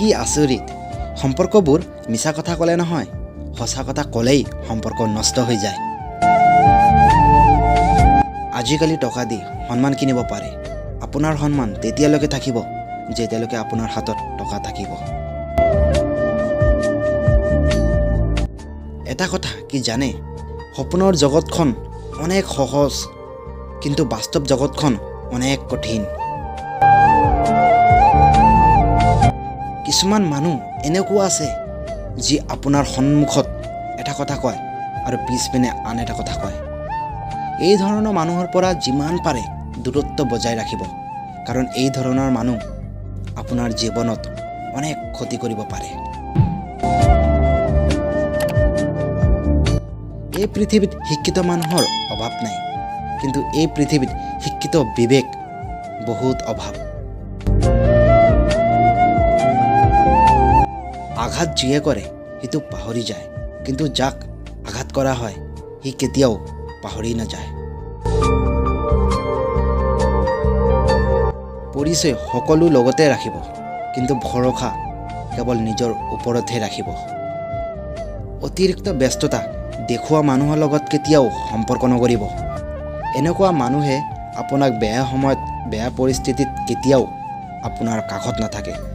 কি আচৰিত সম্পৰ্কবোৰ মিছা কথা ক'লে নহয় সঁচা কথা ক'লেই সম্পৰ্ক নষ্ট হৈ যায় আজিকালি টকা দি সন্মান কিনিব পাৰে আপোনাৰ সন্মান তেতিয়ালৈকে থাকিব যেতিয়ালৈকে আপোনাৰ হাতত টকা থাকিব এটা কথা কি জানে সপোনৰ জগতখন অনেক সহজ কিন্তু বাস্তৱ জগতখন অনেক কঠিন কিছুমান মানুহ এনেকুৱা আছে যি আপোনাৰ সন্মুখত এটা কথা কয় আৰু পিছপিনে আন এটা কথা কয় এই ধৰণৰ মানুহৰ পৰা যিমান পাৰে দূৰত্ব বজাই ৰাখিব কাৰণ এই ধৰণৰ মানুহ আপোনাৰ জীৱনত অনেক ক্ষতি কৰিব পাৰে এই পৃথিৱীত শিক্ষিত মানুহৰ অভাৱ নাই কিন্তু এই পৃথিৱীত শিক্ষিত বিবেক বহুত অভাৱ আঘাত যিয়ে কৰে সেইটো পাহৰি যায় কিন্তু যাক আঘাত কৰা হয় সি কেতিয়াও পাহৰি নাযায় পৰিচয় সকলো লগতে ৰাখিব কিন্তু ভৰসা কেৱল নিজৰ ওপৰতহে ৰাখিব অতিৰিক্ত ব্যস্ততা দেখুওৱা মানুহৰ লগত কেতিয়াও সম্পৰ্ক নকৰিব এনেকুৱা মানুহে আপোনাক বেয়া সময়ত বেয়া পৰিস্থিতিত কেতিয়াও আপোনাৰ কাষত নাথাকে